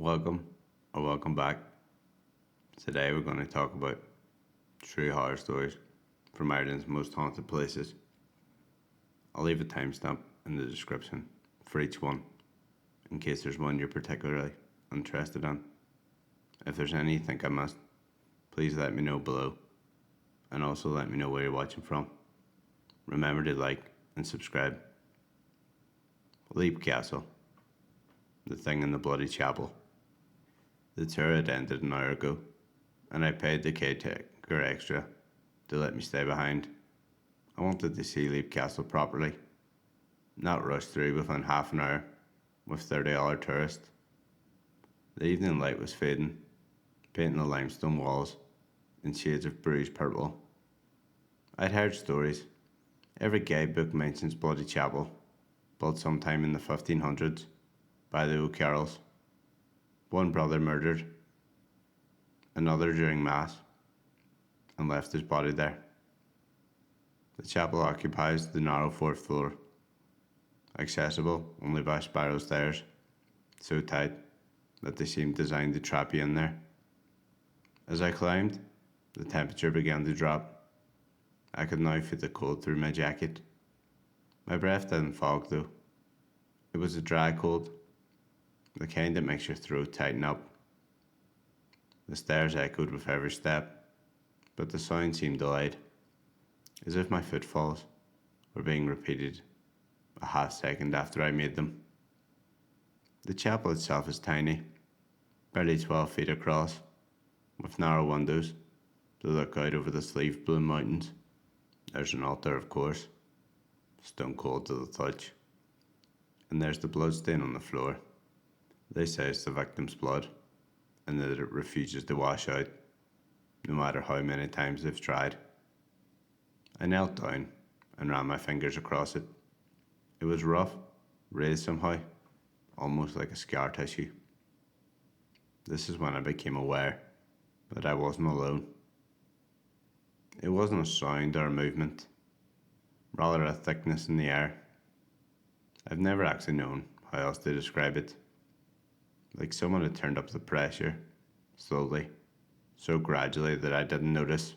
Welcome or welcome back. Today we're going to talk about true horror stories from Ireland's most haunted places. I'll leave a timestamp in the description for each one in case there's one you're particularly interested in. If there's any you think I missed, please let me know below and also let me know where you're watching from. Remember to like and subscribe. Leap Castle, the thing in the bloody chapel. The tour had ended an hour ago, and I paid the caretaker extra to let me stay behind. I wanted to see Leap Castle properly, not rush through within half an hour with 30 other tourists. The evening light was fading, painting the limestone walls in shades of bruised purple. I'd heard stories. Every guidebook mentions Bloody Chapel, built sometime in the 1500s by the O'Carrolls. One brother murdered, another during Mass, and left his body there. The chapel occupies the narrow fourth floor, accessible only by spiral stairs, so tight that they seemed designed to trap you in there. As I climbed, the temperature began to drop. I could now feel the cold through my jacket. My breath didn't fog though. It was a dry cold, the kind that makes your throat tighten up. The stairs echoed with every step, but the sound seemed delayed, as if my footfalls were being repeated a half second after I made them. The chapel itself is tiny, barely 12 feet across, with narrow windows that look out over the sleeve blue mountains. There's an altar, of course, stone cold to the touch, and there's the bloodstain on the floor. They say it's the victim's blood, and that it refuses to wash out, no matter how many times they've tried. I knelt down and ran my fingers across it. It was rough, raised somehow, almost like a scar tissue. This is when I became aware that I wasn't alone. It wasn't a sound or a movement, rather a thickness in the air. I've never actually known how else to describe it. Like someone had turned up the pressure, slowly, so gradually that I didn't notice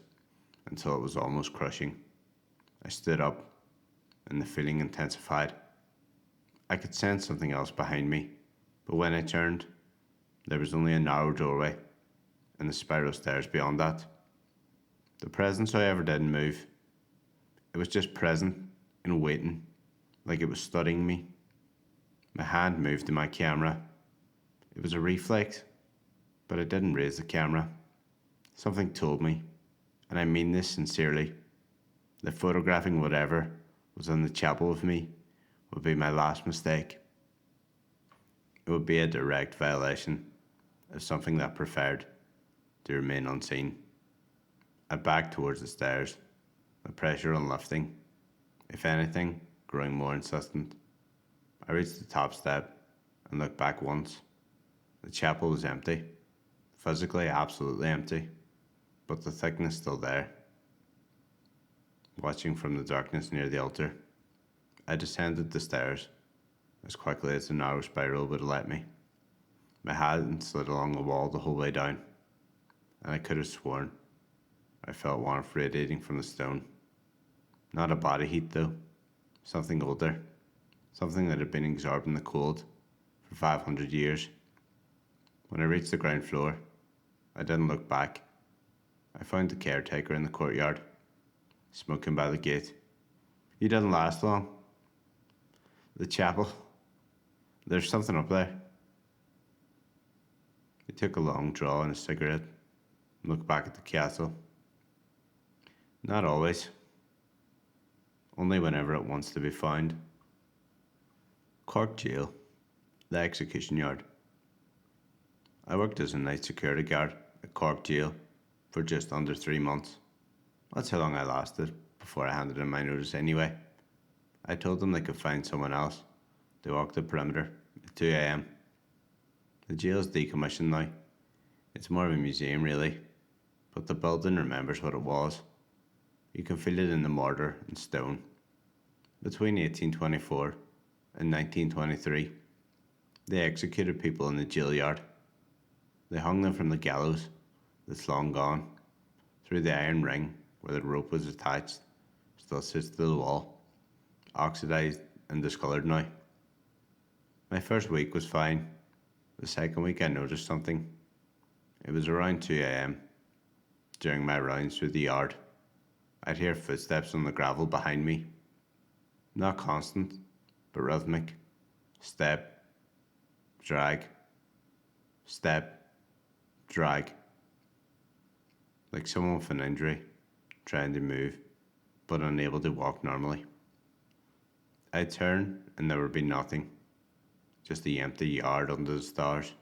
until it was almost crushing. I stood up, and the feeling intensified. I could sense something else behind me, but when I turned, there was only a narrow doorway, and the spiral stairs beyond that. The presence, however, didn't move. It was just present and waiting, like it was studying me. My hand moved to my camera. It was a reflex, but I didn't raise the camera. Something told me, and I mean this sincerely, that photographing whatever was in the chapel of me would be my last mistake. It would be a direct violation of something that preferred to remain unseen. I backed towards the stairs, the pressure unlifting, if anything, growing more insistent. I reached the top step and looked back once. The chapel was empty, physically absolutely empty, but the thickness still there. Watching from the darkness near the altar, I descended the stairs as quickly as the narrow spiral would let me. My hand slid along the wall the whole way down, and I could have sworn I felt warmth radiating from the stone. Not a body heat though, something older, something that had been absorbing the cold for 500 years. When I reached the ground floor, I didn't look back. I found the caretaker in the courtyard, smoking by the gate. "You didn't last long." "The chapel. There's something up there." He took a long draw on his cigarette and looked back at the castle. "Not always. Only whenever it wants to be found." Cork Jail, the execution yard. I worked as a night security guard at Cork Jail for just under 3 months. That's how long I lasted before I handed in my notice anyway. I told them they could find someone else to walk the perimeter at 2 a.m. The jail's decommissioned now. It's more of a museum really, but the building remembers what it was. You can feel it in the mortar and stone. Between 1824 and 1923, they executed people in the jail yard They hung them from the gallows that's long gone, through the iron ring where the rope was attached, still sits to the wall, oxidized and discoloured now. My first week was fine. The second week I noticed something. It was around 2 a.m. During my rounds through the yard. I'd hear footsteps on the gravel behind me. Not constant, but rhythmic. Step, drag, step, drag. Like someone with an injury, trying to move, but unable to walk normally. I'd turn and there would be nothing. Just the empty yard under the stars.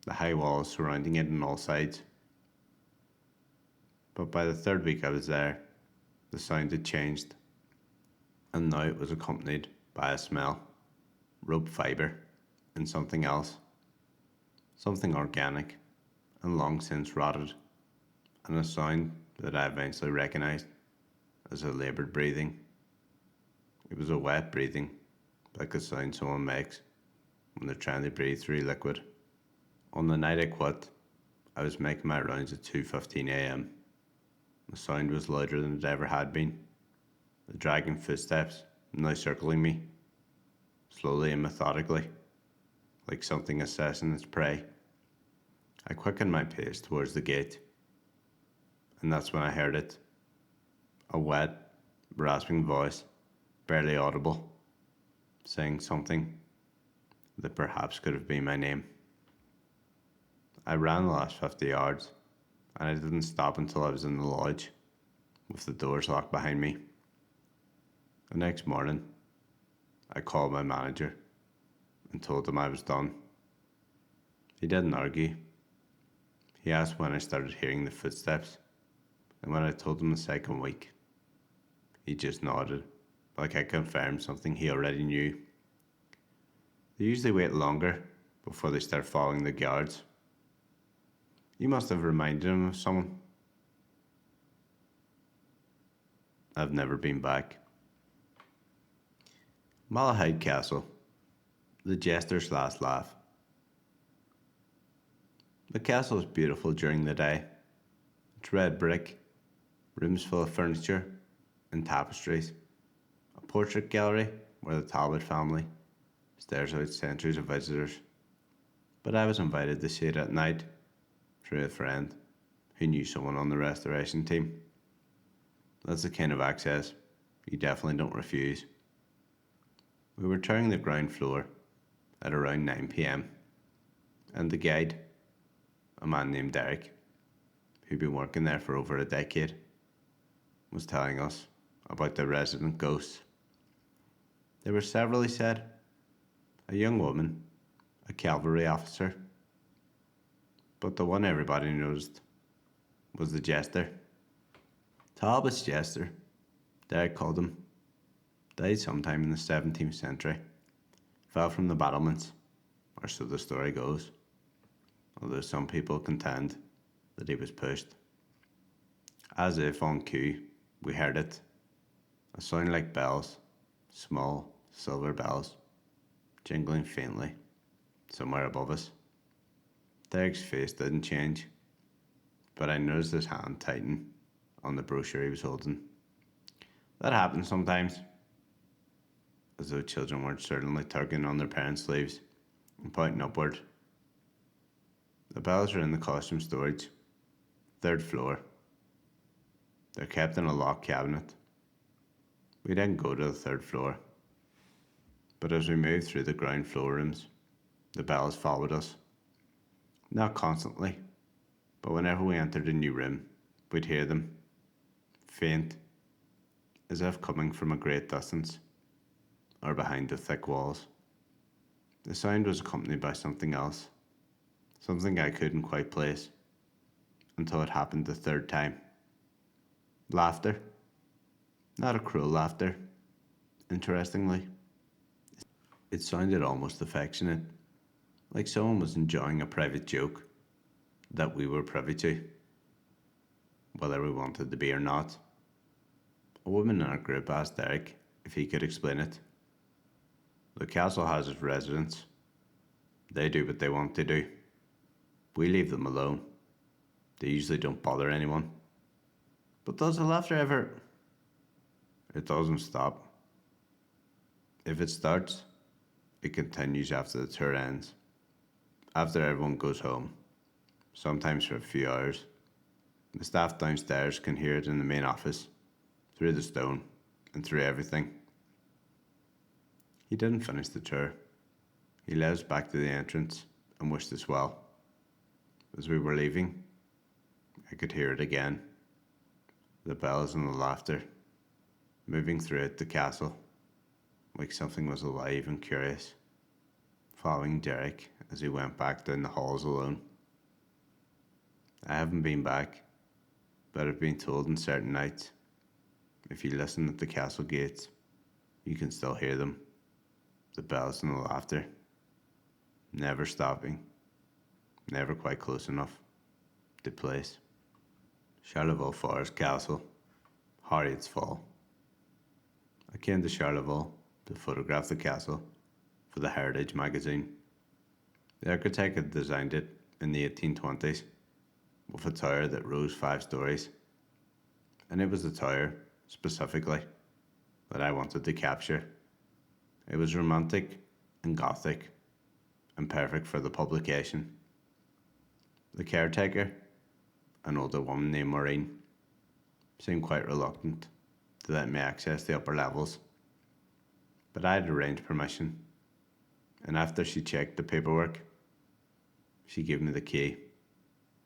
The high walls surrounding it on all sides. But by the third week I was there, the sound had changed, and now it was accompanied by a smell, rope fibre, and something else. Something organic, and long since rotted, and a sound that I eventually recognised as a laboured breathing. It was a wet breathing, like the sound someone makes when they're trying to breathe through liquid. On the night I quit, I was making my rounds at 2:15 a.m. The sound was louder than it ever had been. The dragging footsteps now circling me, slowly and methodically, like something assessing its prey. I quickened my pace towards the gate, and that's when I heard it. A wet, rasping voice, barely audible, saying something that perhaps could have been my name. I ran the last 50 yards, and I didn't stop until I was in the lodge, with the doors locked behind me. The next morning, I called my manager and told him I was done. He didn't argue. He asked when I started hearing the footsteps, and when I told him the second week, he just nodded, like I confirmed something he already knew. They usually wait longer before they start following the guards. You must have reminded him of someone. I've never been back. Malahide Castle, the Jester's last laugh. The castle is beautiful during the day. It's red brick, rooms full of furniture and tapestries, a portrait gallery where the Talbot family stares out centuries of visitors. But I was invited to see it at night through a friend who knew someone on the restoration team. That's the kind of access you definitely don't refuse. We were touring the ground floor at around 9 p.m. and the guide, a man named Derek, who'd been working there for over a decade, was telling us about the resident ghosts. There were several, he said. A young woman, a cavalry officer, but the one everybody noticed was the Jester. Talbot's Jester, Derek called him, died sometime in the 17th century, fell from the battlements, or so the story goes, although some people contend that he was pushed. As if on cue, we heard it, a sound like bells, small silver bells, jingling faintly, somewhere above us. Derek's face didn't change, but I noticed his hand tighten on the brochure he was holding. That happens sometimes, as though children weren't certainly tugging on their parents' sleeves and pointing upward. The bells are in the costume storage, 3rd floor. They're kept in a locked cabinet. We didn't go to the 3rd floor, but as we moved through the ground floor rooms, the bells followed us. Not constantly, but whenever we entered a new room, we'd hear them, faint, as if coming from a great distance, or behind the thick walls. The sound was accompanied by something else, something I couldn't quite place, until it happened the 3rd time. Laughter. Not a cruel laughter, interestingly. It sounded almost affectionate, like someone was enjoying a private joke that we were privy to, whether we wanted to be or not. A woman in our group asked Derek if he could explain it. The castle has its residents. They do what they want to do. We leave them alone. They usually don't bother anyone. But does the laughter ever... It doesn't stop. If it starts, it continues after the tour ends. After everyone goes home, sometimes for a few hours. The staff downstairs can hear it in the main office, through the stone, and through everything. He didn't finish the tour. He led us back to the entrance and wished us well. As we were leaving, I could hear it again. The bells and the laughter, moving through it the castle, like something was alive and curious, following Derek as he went back down the halls alone. I haven't been back, but I've been told on certain nights, if you listen at the castle gates, you can still hear them, the bells and the laughter, never stopping, never quite close enough to place. Charleville Forest Castle, Harriet's Fall. I came to Charleville to photograph the castle for the Heritage magazine. The architect had designed it in the 1820s with a tower that rose 5 stories, and it was the tower, specifically, that I wanted to capture. It was romantic and gothic and perfect for the publication. The caretaker, an older woman named Maureen, seemed quite reluctant to let me access the upper levels, but I had arranged permission, and after she checked the paperwork, she gave me the key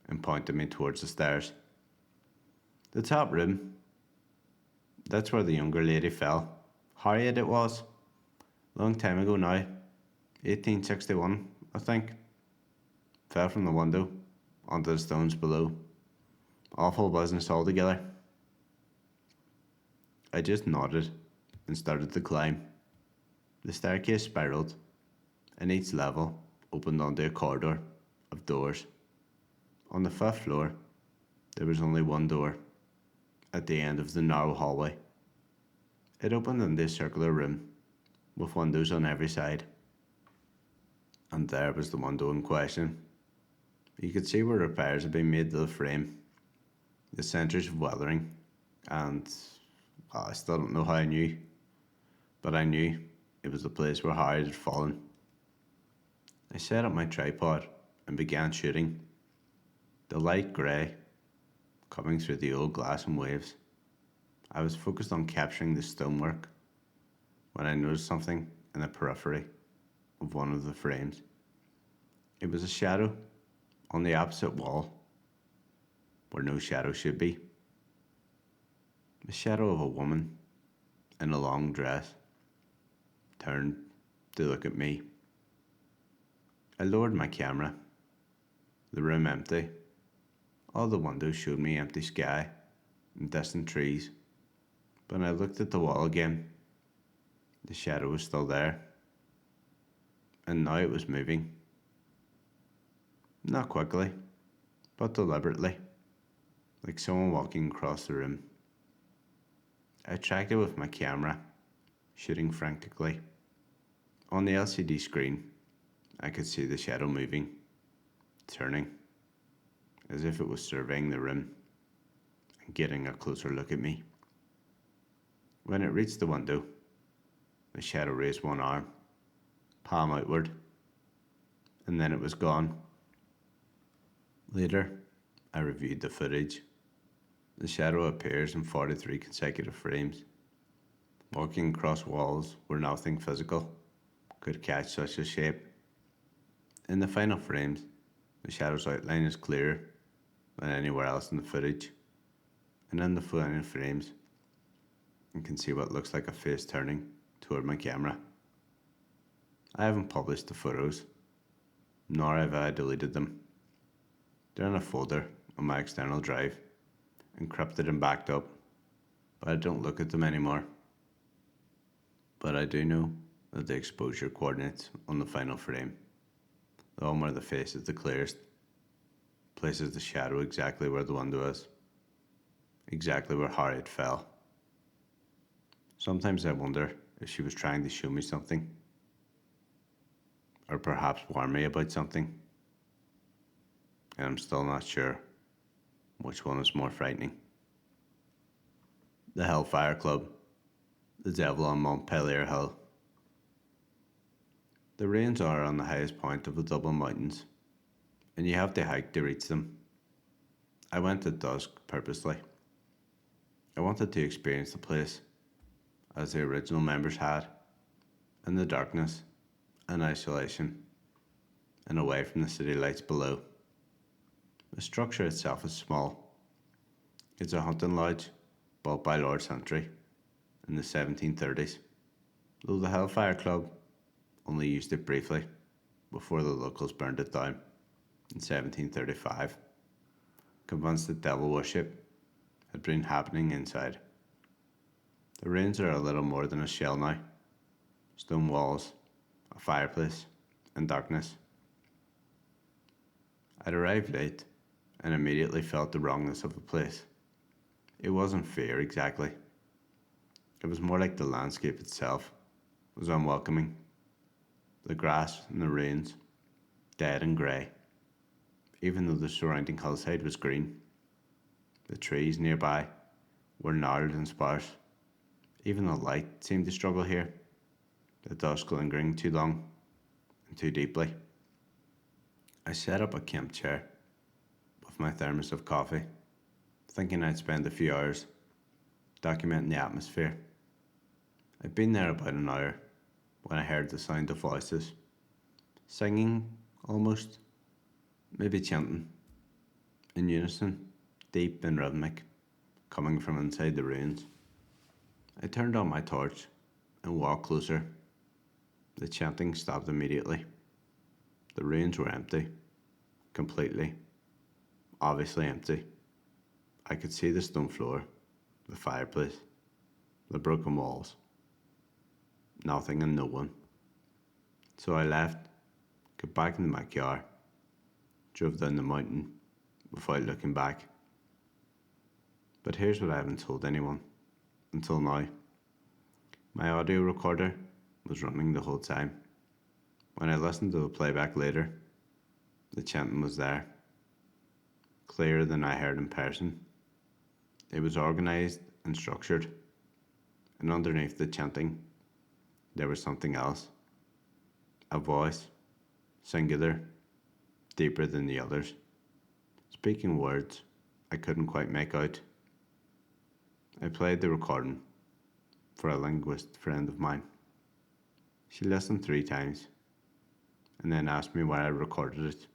and pointed me towards the stairs. The top room, that's where the younger lady fell. Harriet it was. Long time ago now. 1861, I think. Fell from the window onto the stones below. Awful business altogether. I just nodded and started to climb. The staircase spiraled, and each level opened onto a corridor of doors. On the 5th floor, there was only one door, at the end of the narrow hallway. It opened into a circular room, with windows on every side. And there was the window in question. You could see where repairs had been made to the frame, the centres of weathering, and I still don't know how I knew, but I knew it was the place where Harriet had fallen. I set up my tripod and began shooting. The light grey, coming through the old glass and waves. I was focused on capturing the stonework when I noticed something in the periphery of one of the frames. It was a shadow on the opposite wall, where no shadow should be. The shadow of a woman in a long dress turned to look at me. I lowered my camera. The room empty. All the windows showed me empty sky and distant trees. But when I looked at the wall again, the shadow was still there. And now it was moving. Not quickly, but deliberately, like someone walking across the room. I tracked it with my camera, shooting frantically. On the LCD screen, I could see the shadow moving, turning, as if it was surveying the room and getting a closer look at me. When it reached the window, the shadow raised one arm, palm outward, and then it was gone. Later, I reviewed the footage. The shadow appears in 43 consecutive frames. Walking across walls where nothing physical could catch such a shape. In the final frames, the shadow's outline is clearer than anywhere else in the footage, and in the final frames, you can see what looks like a face turning toward my camera. I haven't published the photos, nor have I deleted them. They're in a folder on my external drive, encrypted and backed up, but I don't look at them anymore. But I do know that the exposure coordinates on the final frame, the one where the face is the clearest, places the shadow exactly where the window is, exactly where Harriet fell. Sometimes I wonder if she was trying to show me something, or perhaps warn me about something. and I'm still not sure which one is more frightening. The Hellfire Club, the Devil on Montpelier Hill. The ruins are on the highest point of the Dublin Mountains, and you have to hike to reach them. I went at dusk purposely. I wanted to experience the place as the original members had, in the darkness and isolation, and away from the city lights below. The structure itself is small. It's a hunting lodge built by Lord Santry in the 1730s, though the Hellfire Club only used it briefly before the locals burned it down in 1735, convinced that devil worship had been happening inside. The ruins are a little more than a shell now. Stone walls, a fireplace, and darkness. I'd arrived late and immediately felt the wrongness of the place. It wasn't fear exactly. It was more like the landscape itself was unwelcoming. The grass and the ruins, dead and grey, even though the surrounding hillside was green. The trees nearby were gnarled and sparse. Even the light seemed to struggle here, the dusk lingering too long and too deeply. I set up a camp chair with my thermos of coffee, thinking I'd spend a few hours documenting the atmosphere. I'd been there about an hour when I heard the sound of voices, singing almost, maybe chanting, in unison, deep and rhythmic, coming from inside the ruins. I turned on my torch and walked closer. The chanting stopped immediately. The ruins were empty, completely, obviously empty. I could see the stone floor, the fireplace, the broken walls. Nothing and no one. So I left, got back into my car, drove down the mountain without looking back. But here's what I haven't told anyone until now. My audio recorder was running the whole time. When I listened to the playback later, the chanting was there, clearer than I heard in person. It was organised and structured, and underneath the chanting, there was something else. A voice, singular, deeper than the others, speaking words I couldn't quite make out. I played the recording for a linguist friend of mine. She listened 3 times, and then asked me where I recorded it.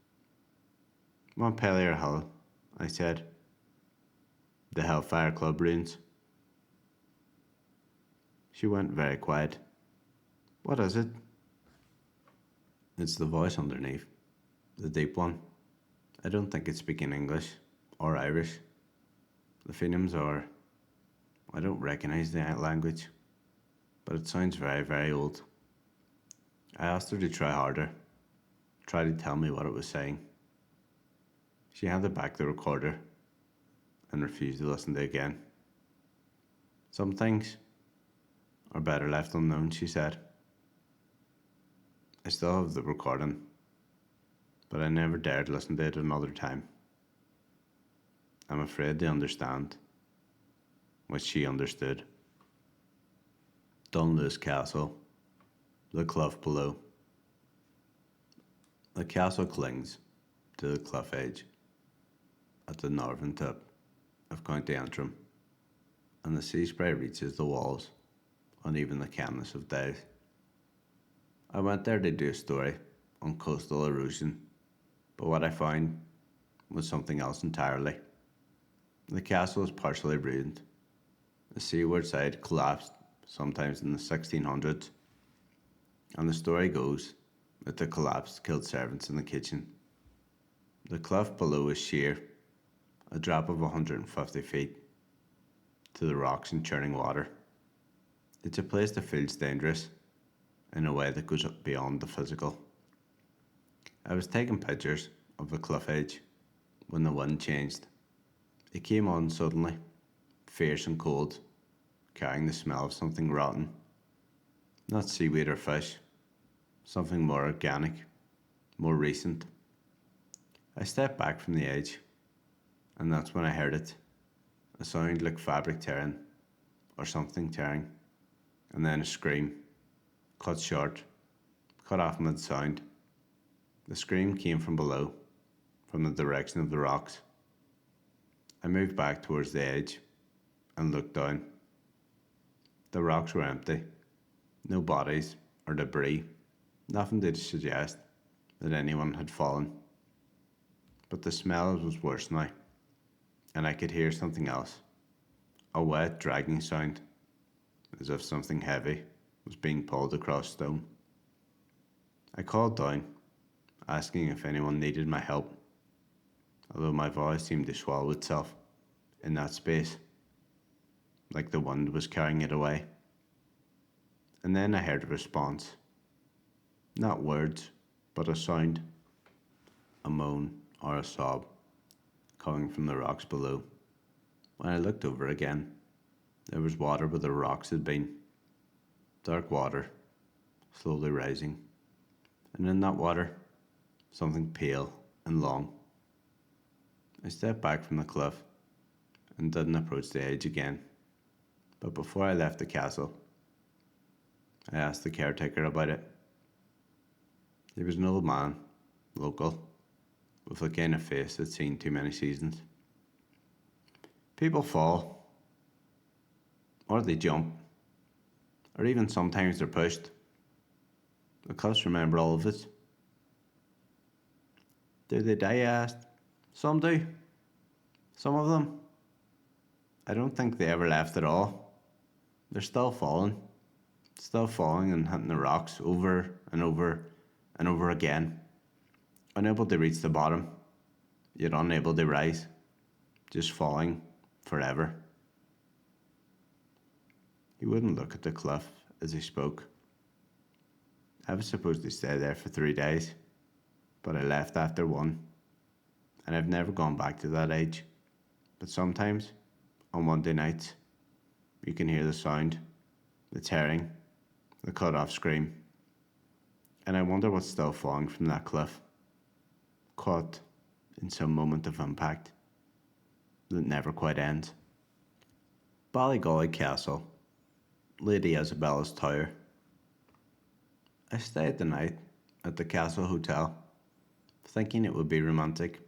Montpelier Hill, I said. The Hellfire Club ruins. She went very quiet. What is it? It's the voice underneath, the deep one. I don't think it's speaking English or Irish. The phonemes are, I don't recognise the language, but it sounds very, very old. I asked her to try harder, try to tell me what it was saying. She handed back the recorder and refused to listen to it again. Some things are better left unknown, she said. I still have the recording, but I never dared listen to it another time. I'm afraid to understand what she understood. Dunluce Castle, the cliff below. The castle clings to the cliff edge at the northern tip of County Antrim, and the sea spray reaches the walls on even the calmness of days. I went there to do a story on coastal erosion, but what I found was something else entirely. The castle is partially ruined. The seaward side collapsed sometimes in the 1600s, and the story goes that the collapse killed servants in the kitchen. The cliff below is sheer, a drop of 150 feet to the rocks and churning water. It's a place that feels dangerous in a way that goes beyond the physical. I was taking pictures of the cliff edge when the wind changed. It came on suddenly, fierce and cold, carrying the smell of something rotten. Not seaweed or fish, something more organic, more recent. I stepped back from the edge, and that's when I heard it. A sound like fabric tearing, or something tearing, and then a scream, cut short, cut off mid-sound. The scream came from below, from the direction of the rocks. I moved back towards the edge and looked down. The rocks were empty. No bodies or debris. Nothing to suggest that anyone had fallen. But the smell was worse now, and I could hear something else. A wet, dragging sound, as if something heavy was being pulled across stone. I called down, asking if anyone needed my help, although my voice seemed to swallow itself in that space, like the wind was carrying it away. And then I heard a response. Not words, but a sound, a moan or a sob, coming from the rocks below. When I looked over again, there was water where the rocks had been. Dark water, slowly rising. And in that water, something pale and long. I stepped back from the cliff and didn't approach the edge again. But before I left the castle, I asked the caretaker about it. He was an old man, local, with the kind of face that's seen too many seasons. People fall, or they jump, or even sometimes they're pushed. The cliffs remember all of it. Do they die? I asked. Some do. Some of them. I don't think they ever left at all. They're still falling and hitting the rocks over and over and over again, unable to reach the bottom, yet unable to rise, just falling forever. He wouldn't look at the cliff as he spoke. I was supposed to stay there for 3 days, but I left after 1, and I've never gone back to that age. But sometimes, on Monday nights, you can hear the sound, the tearing, the cut-off scream, and I wonder what's still falling from that cliff, caught in some moment of impact that never quite ends. Ballygally Castle, Lady Isabella's tower. I stayed the night at the Castle Hotel, thinking it would be romantic.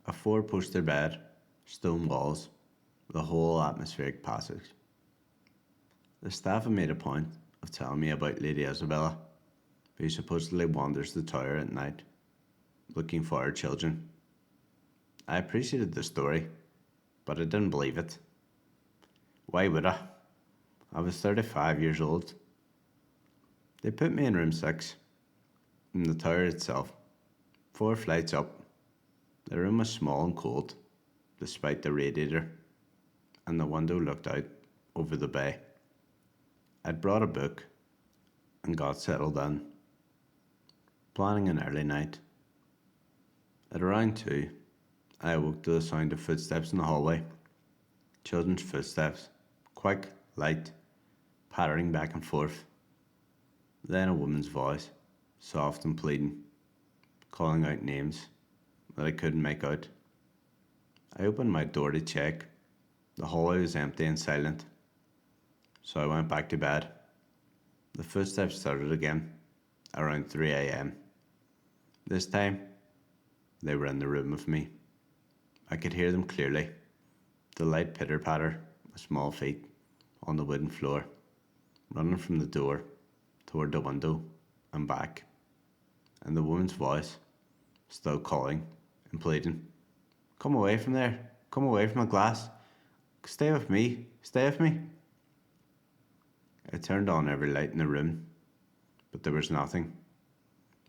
A 4-poster bed, stone walls, the whole atmospheric passage. The staff had made a point of telling me about Lady Isabella, who supposedly wanders the tower at night, looking for her children. I appreciated the story, but I didn't believe it. Why would I? I was 35 years old. They put me in room 6, in the tower itself, 4 flights up. The room was small and cold, despite the radiator, and the window looked out over the bay. I'd brought a book and got settled in, planning an early night. At around 2, I awoke to the sound of footsteps in the hallway. Children's footsteps, quick, light, pattering back and forth. Then a woman's voice, soft and pleading, calling out names that I couldn't make out. I opened my door to check. The hallway was empty and silent, so I went back to bed. The footsteps started again, around 3 a.m. This time, they were in the room with me. I could hear them clearly, the light pitter-patter of small feet on the wooden floor, running from the door toward the window and back, and the woman's voice still calling and pleading, "Come away from there, come away from the glass, stay with me, stay with me." I turned on every light in the room, but there was nothing.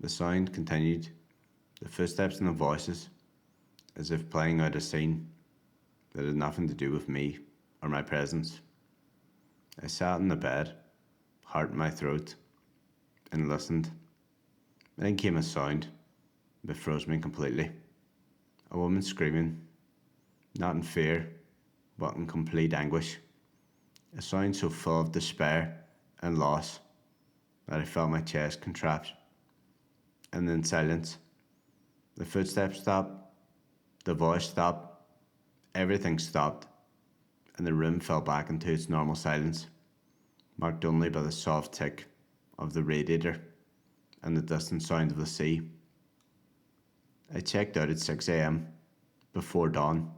The sound continued, the footsteps and the voices, as if playing out a scene that had nothing to do with me or my presence. I sat in the bed, heart in my throat, and listened. Then came a sound that froze me completely. A woman screaming, not in fear, but in complete anguish. A sound so full of despair and loss that I felt my chest contract. And then silence. The footsteps stopped, the voice stopped, everything stopped, and the room fell back into its normal silence, marked only by the soft tick of the radiator and the distant sound of the sea. I checked out at 6 a.m, before dawn.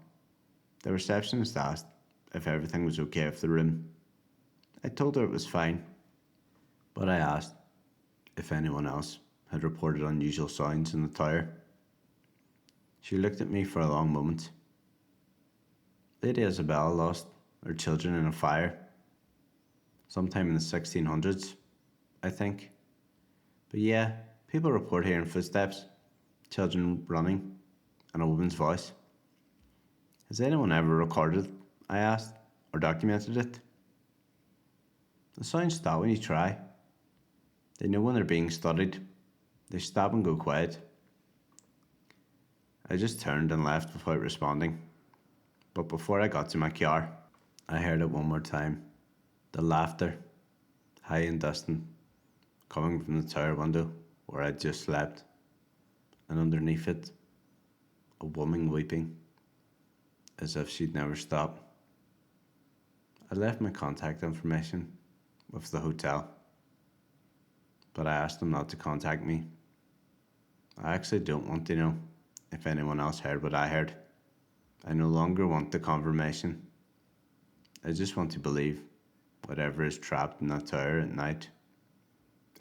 The receptionist asked if everything was okay with the room. I told her it was fine, but I asked if anyone else had reported unusual sounds in the tower. She looked at me for a long moment. Lady Isabella lost her children in a fire, sometime in the 1600s, I think. But yeah, people report hearing footsteps, children running, and a woman's voice. Has anyone ever recorded it? I asked, or documented it? The sounds stop when you try. They know when they're being studied. They stop and go quiet. I just turned and left without responding. But before I got to my car, I heard it one more time. The laughter, high and distant, coming from the tower window where I'd just slept. And underneath it, a woman weeping, as if she'd never stop. I left my contact information with the hotel, but I asked them not to contact me. I actually don't want to know if anyone else heard what I heard. I no longer want the confirmation. I just want to believe whatever is trapped in that tower at night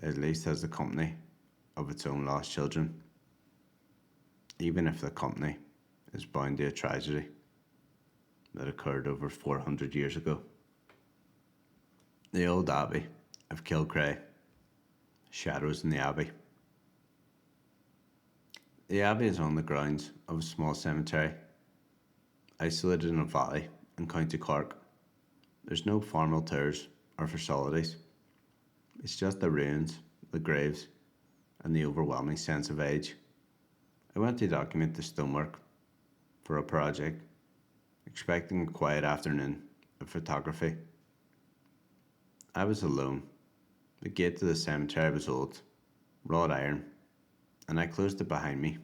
at least has the company of its own lost children, even if the company is bound to a tragedy that occurred over 400 years ago. The old Abbey of Kilcrea. Shadows in the Abbey. The Abbey is on the grounds of a small cemetery, isolated in a valley in County Cork. There's no formal tours or facilities. It's just the ruins, the graves, and the overwhelming sense of age. I went to document the stonework for a project, expecting a quiet afternoon of photography. I was alone. The gate to the cemetery was old, wrought iron, and I closed it behind me.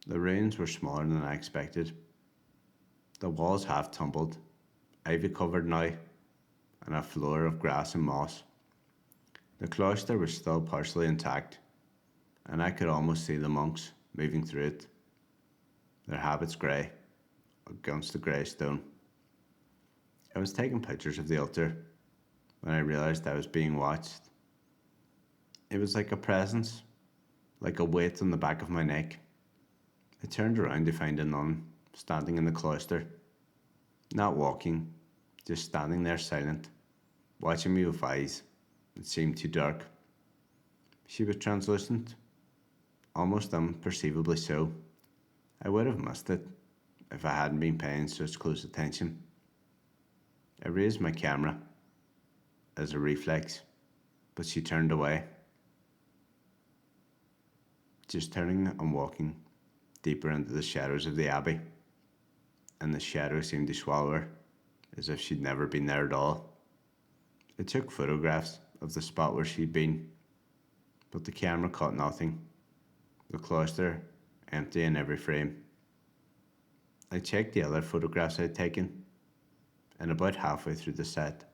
The ruins were smaller than I expected. The walls half tumbled, ivy covered now, and a floor of grass and moss. The cloister was still partially intact, and I could almost see the monks moving through it, their habits grey, against the grey stone. I was taking pictures of the altar when I realised I was being watched. It was like a presence, like a weight on the back of my neck. I turned around to find a nun standing in the cloister, not walking, just standing there silent, watching me with eyes that seemed too dark. She was translucent, almost imperceivably so. I would have missed it if I hadn't been paying such close attention. I raised my camera as a reflex, but she turned away, just turning and walking deeper into the shadows of the Abbey, and the shadows seemed to swallow her as if she'd never been there at all. I took photographs of the spot where she'd been, but the camera caught nothing. The cloister empty in every frame. I checked the other photographs I'd taken, and about halfway through the set,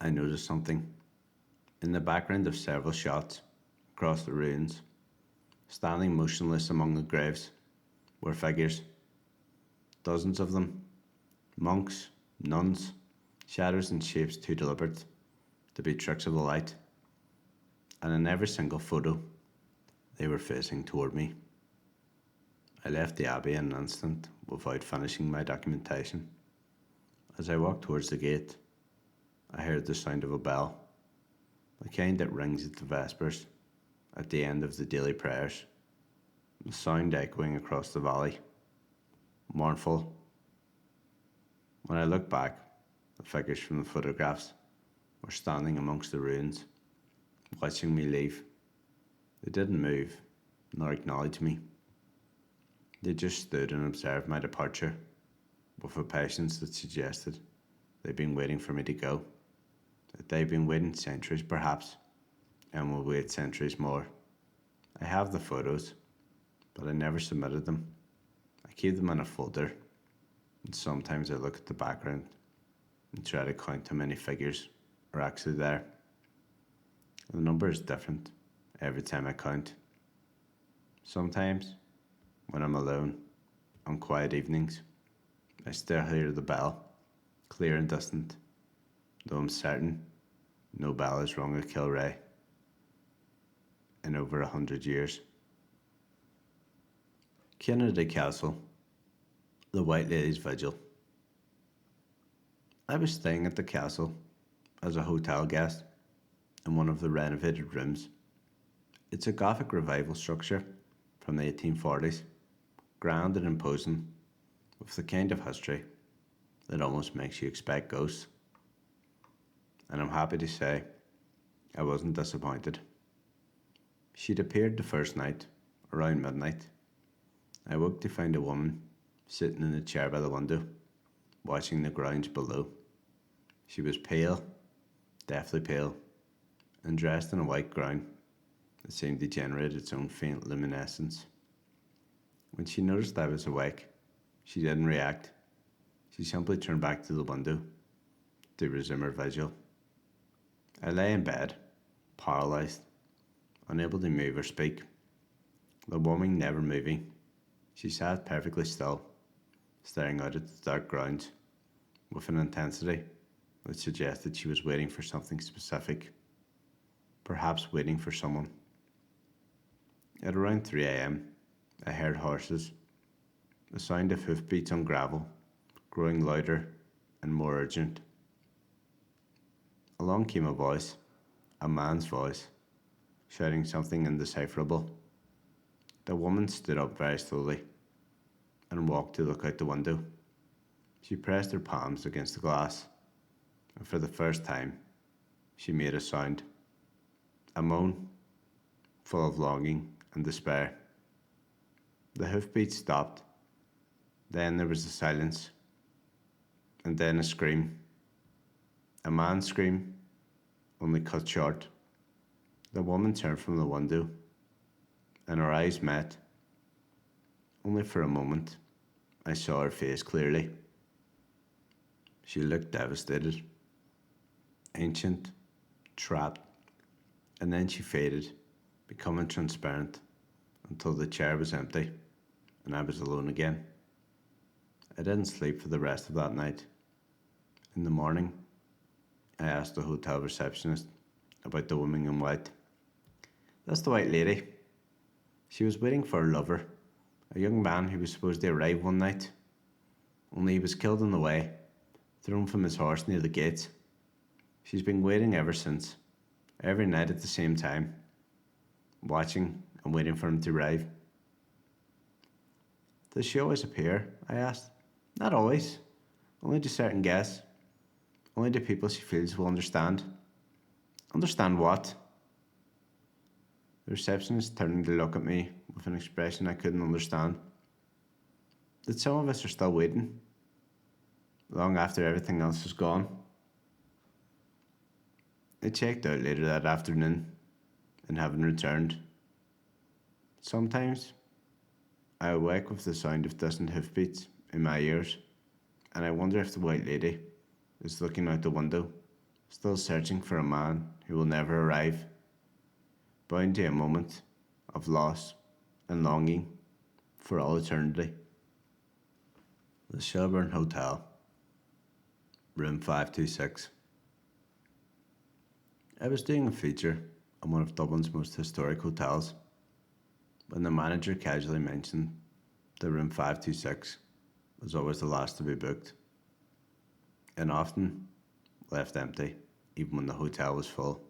I noticed something. In the background of several shots across the ruins, standing motionless among the graves, were figures. Dozens of them. Monks, nuns, shadows and shapes too deliberate to be tricks of the light. And in every single photo, they were facing toward me. I left the Abbey in an instant without finishing my documentation. As I walked towards the gate, I heard the sound of a bell, the kind that rings at the vespers, at the end of the daily prayers, the sound echoing across the valley, mournful. When I looked back, the figures from the photographs were standing amongst the ruins, watching me leave. They didn't move, nor acknowledge me. They just stood and observed my departure, with a patience that suggested they'd been waiting for me to go, that they'd been waiting centuries perhaps, and will wait centuries more. I have the photos. but I never submitted them. I keep them in a folder, and sometimes I look at the background and try to count how many figures are actually there. The number is different every time I count. Sometimes, when I'm alone, on quiet evenings, I still hear the bell, clear and distant, though I'm certain no bell has rung at Kilcrea in over 100 years. Kinnitty Castle, the White Lady's Vigil. I was staying at the castle as a hotel guest in one of the renovated rooms. It's a Gothic revival structure from the 1840s, grand and imposing, with the kind of history that almost makes you expect ghosts. And I'm happy to say I wasn't disappointed. She'd appeared the first night, around midnight. I woke to find a woman sitting in a chair by the window, watching the grounds below. She was pale, deathly pale, and dressed in a white gown that seemed to generate its own faint luminescence. When she noticed I was awake, she didn't react. She simply turned back to the window to resume her vigil. I lay in bed, paralysed, unable to move or speak. The woman never moving, she sat perfectly still, staring out at the dark grounds with an intensity that suggested she was waiting for something specific, perhaps waiting for someone. At around 3 a.m, I heard horses, the sound of hoofbeats on gravel, growing louder and more urgent. Along came a voice, a man's voice, shouting something indecipherable. The woman stood up very slowly and walked to look out the window. She pressed her palms against the glass, and for the first time, she made a sound, a moan, full of longing and despair. The hoofbeats stopped. Then there was a silence, and then a scream. A man's scream, only cut short. The woman turned from the window, and our eyes met. Only for a moment, I saw her face clearly. She looked devastated, ancient, trapped, and then she faded, becoming transparent, until the chair was empty, and I was alone again. I didn't sleep for the rest of that night. In the morning, I asked the hotel receptionist about the woman in white. "That's the White Lady. She was waiting for her lover, a young man who was supposed to arrive one night, only he was killed on the way, thrown from his horse near the gates. She's been waiting ever since, every night at the same time, watching and waiting for him to arrive." "Does she always appear?" I asked. "Not always. Only to certain guests. Only to people she feels will understand." "Understand what?" The receptionist turned to look at me with an expression I couldn't understand. "That some of us are still waiting, long after everything else is gone." I checked out later that afternoon, and having returned, sometimes I awake with the sound of distant hoofbeats in my ears, and I wonder if the White Lady is looking out the window, still searching for a man who will never arrive, bound to a moment of loss and longing for all eternity. The Shelbourne Hotel, room 526. I was doing a feature on one of Dublin's most historic hotels when the manager casually mentioned that room 526 was always the last to be booked, and often left empty even when the hotel was full.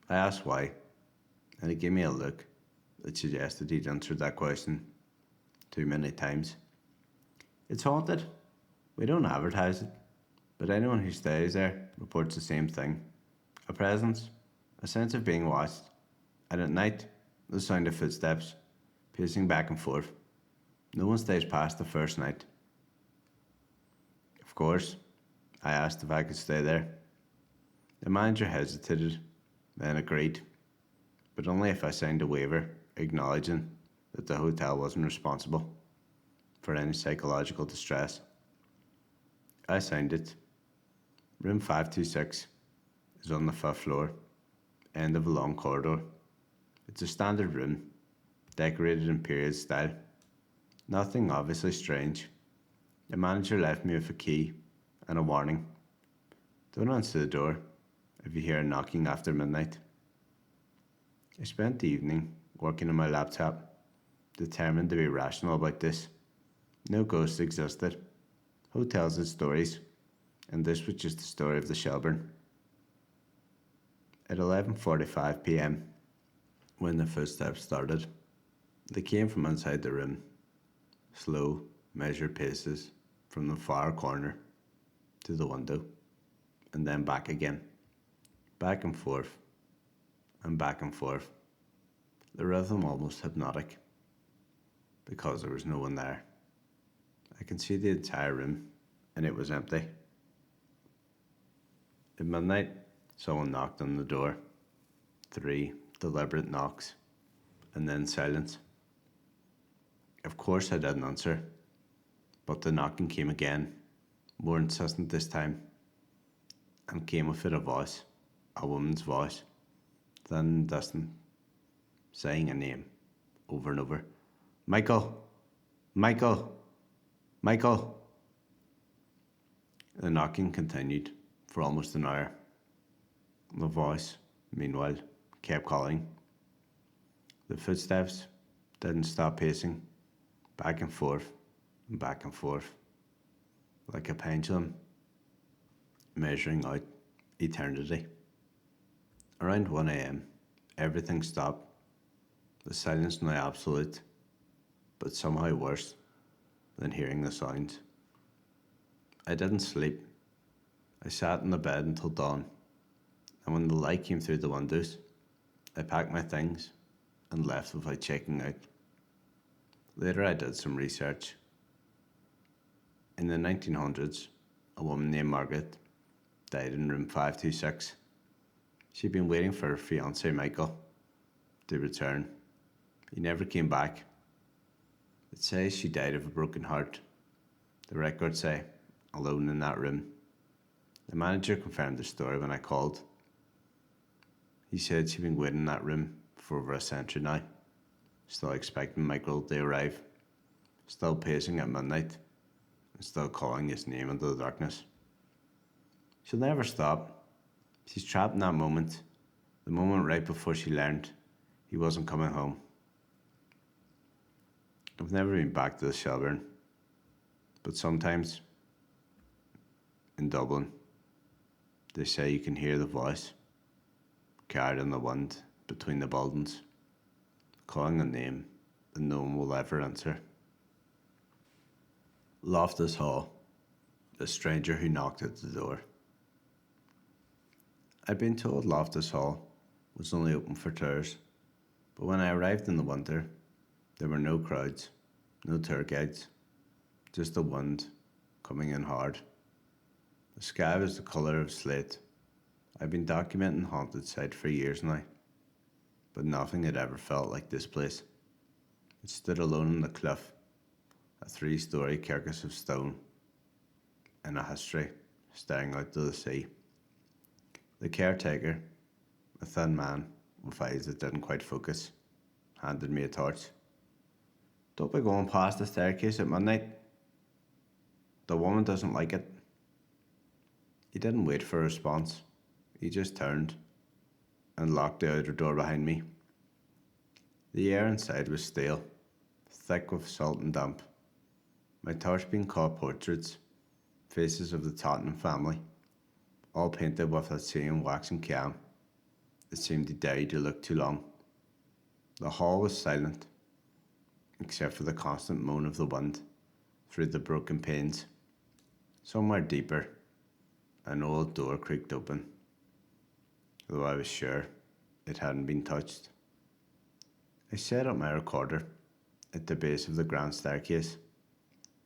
I asked why, and he gave me a look that suggested he'd answered that question too many times. "It's haunted. We don't advertise it, but anyone who stays there reports the same thing. A presence, a sense of being watched, and at night, the sound of footsteps, pacing back and forth. No one stays past the first night." Of course, I asked if I could stay there. The manager hesitated, then agreed, but only if I signed a waiver acknowledging that the hotel wasn't responsible for any psychological distress. I signed it. Room 526 is on the 5th floor, end of a long corridor. It's a standard room, decorated in period style. Nothing obviously strange. The manager left me with a key and a warning. Don't answer the door if you hear a knocking after midnight. I spent the evening working on my laptop, determined to be rational about this. No ghosts existed. Hotels had stories, and this was just the story of the Shelbourne. At 11:45 p.m, when the footsteps started, they came from inside the room. Slow, measured paces from the far corner to the window, and then back again. Back and forth, and back and forth. The rhythm almost hypnotic, because there was no one there. I can see the entire room, and it was empty. At midnight, someone knocked on the door. 3 deliberate knocks, and then silence. Of course I didn't answer, but the knocking came again, more insistent this time, and came with it a voice, a woman's voice, thin and distant, saying a name over and over. Michael! Michael! Michael! The knocking continued for almost an hour. The voice, meanwhile, kept calling. The footsteps didn't stop pacing, back and forth, and back and forth, like a pendulum, measuring out eternity. Around 1 a.m, everything stopped. The silence now absolute, but somehow worse than hearing the sounds. I didn't sleep. I sat in the bed until dawn, and when the light came through the windows, I packed my things and left without checking out. Later I did some research. In the 1900s, a woman named Margaret died in room 526. She'd been waiting for her fiancé Michael to return. He never came back. It says she died of a broken heart. The records say, alone in that room. The manager confirmed the story when I called. He said she'd been waiting in that room for over a century now, still expecting Michael to arrive, still pacing at midnight, and still calling his name into the darkness. She'll never stop. She's trapped in that moment, the moment right before she learned he wasn't coming home. I've never been back to the Shelbourne, but sometimes, in Dublin, they say you can hear the voice, carried in the wind between the buildings, calling a name that no one will ever answer. Loftus Hall, the stranger who knocked at the door. I'd been told Loftus Hall was only open for tours, but when I arrived in the winter, there were no crowds, no tour guides, just the wind coming in hard. The sky was the colour of slate. I've been documenting haunted sites for years now, but nothing had ever felt like this place. It stood alone on the cliff, a 3-story carcass of stone, in a history staring out to the sea. The caretaker, a thin man with eyes that didn't quite focus, handed me a torch. Don't be going past the staircase at midnight. The woman doesn't like it. He didn't wait for a response. He just turned and locked the outer door behind me. The air inside was stale, thick with salt and damp. My torchbeam caught portraits, faces of the Tottenham family, all painted with that same waxen cam. It seemed to dare to look too long. The hall was silent, except for the constant moan of the wind through the broken panes. Somewhere deeper, an old door creaked open, though I was sure it hadn't been touched. I set up my recorder at the base of the grand staircase.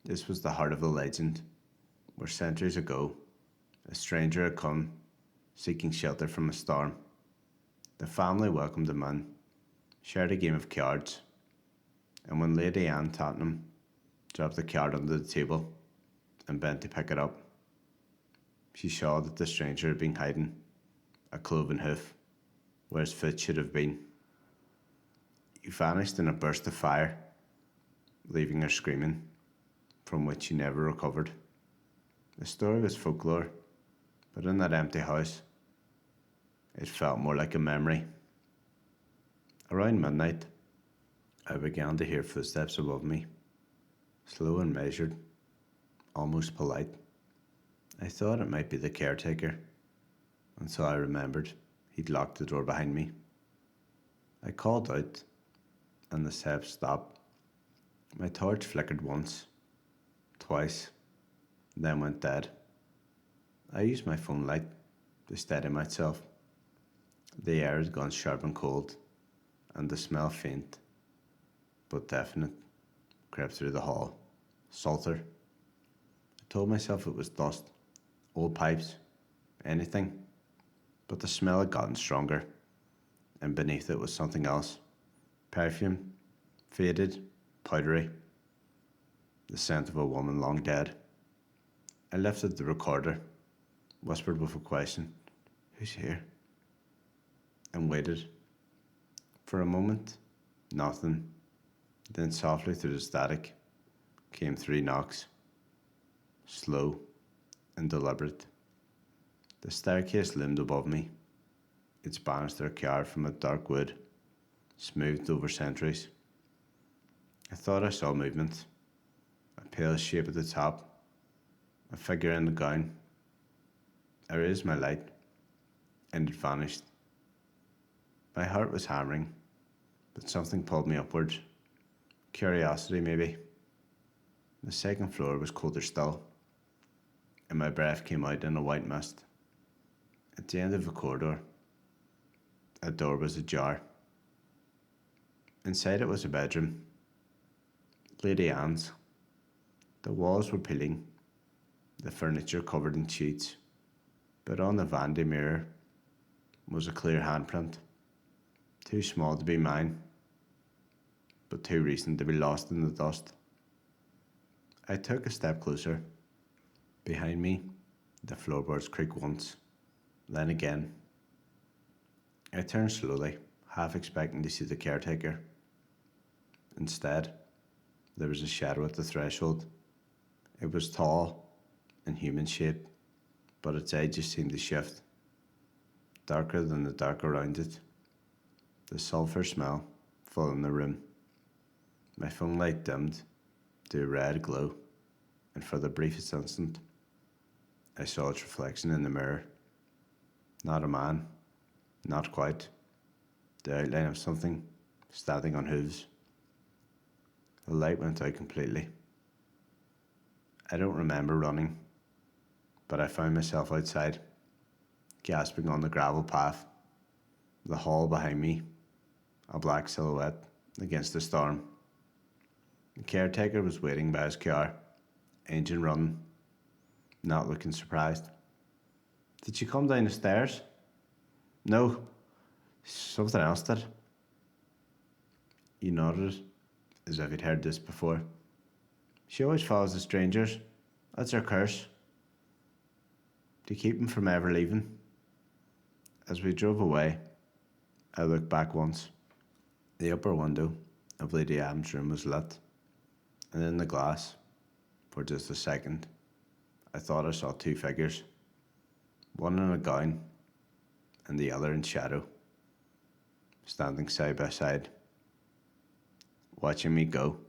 This was the heart of the legend, where centuries ago a stranger had come seeking shelter from a storm. The family welcomed him in, shared a game of cards, and when Lady Anne Tottenham dropped the card under the table and bent to pick it up, she saw that the stranger had been hiding a cloven hoof where his foot should have been. He vanished in a burst of fire, leaving her screaming, from which she never recovered. The story was folklore, but in that empty house, it felt more like a memory. Around midnight, I began to hear footsteps above me, slow and measured, almost polite. I thought it might be the caretaker, until I remembered he'd locked the door behind me. I called out, and the steps stopped. My torch flickered once, twice, then went dead. I used my phone light to steady myself. The air had gone sharp and cold, and the smell, faint but definite, crept through the hall. Salter. I told myself it was dust, old pipes, anything, but the smell had gotten stronger, and beneath it was something else. Perfume, faded, powdery, the scent of a woman long dead. I lifted the recorder, whispered with a question, "Who's here?" and waited. For a moment, nothing. Then softly through the static came 3 knocks, slow and deliberate. The staircase loomed above me, its banister carved from a dark wood, smoothed over centuries. I thought I saw movement, a pale shape at the top, a figure in a gown. I raised my light, and it vanished. My heart was hammering, but something pulled me upwards. Curiosity, maybe. The second floor was colder still, and my breath came out in a white mist. At the end of the corridor, a door was ajar. Inside it was a bedroom. Lady Anne's. The walls were peeling, the furniture covered in sheets, but on the vanity mirror was a clear handprint, too small to be mine, but too recent to be lost in the dust. I took a step closer. Behind me, the floorboards creaked once, then again. I turned slowly, half expecting to see the caretaker. Instead, there was a shadow at the threshold. It was tall and human shaped, but its edges seemed to shift, darker than the dark around it. The sulphur smell full in the room. My phone light dimmed to a red glow, and for the briefest instant, I saw its reflection in the mirror. Not a man, not quite. The outline of something standing on hooves. The light went out completely. I don't remember running, but I found myself outside, gasping on the gravel path. The hall behind me, a black silhouette against the storm. The caretaker was waiting by his car, engine running, not looking surprised. "Did you come down the stairs?" "No, something else did." He nodded, as if he'd heard this before. "She always follows the strangers. That's her curse. To keep him from ever leaving." As we drove away, I looked back once. The upper window of Lady Adam's room was lit, and in the glass, for just a second, I thought I saw 2 figures, one in a gown and the other in shadow, standing side by side, watching me go.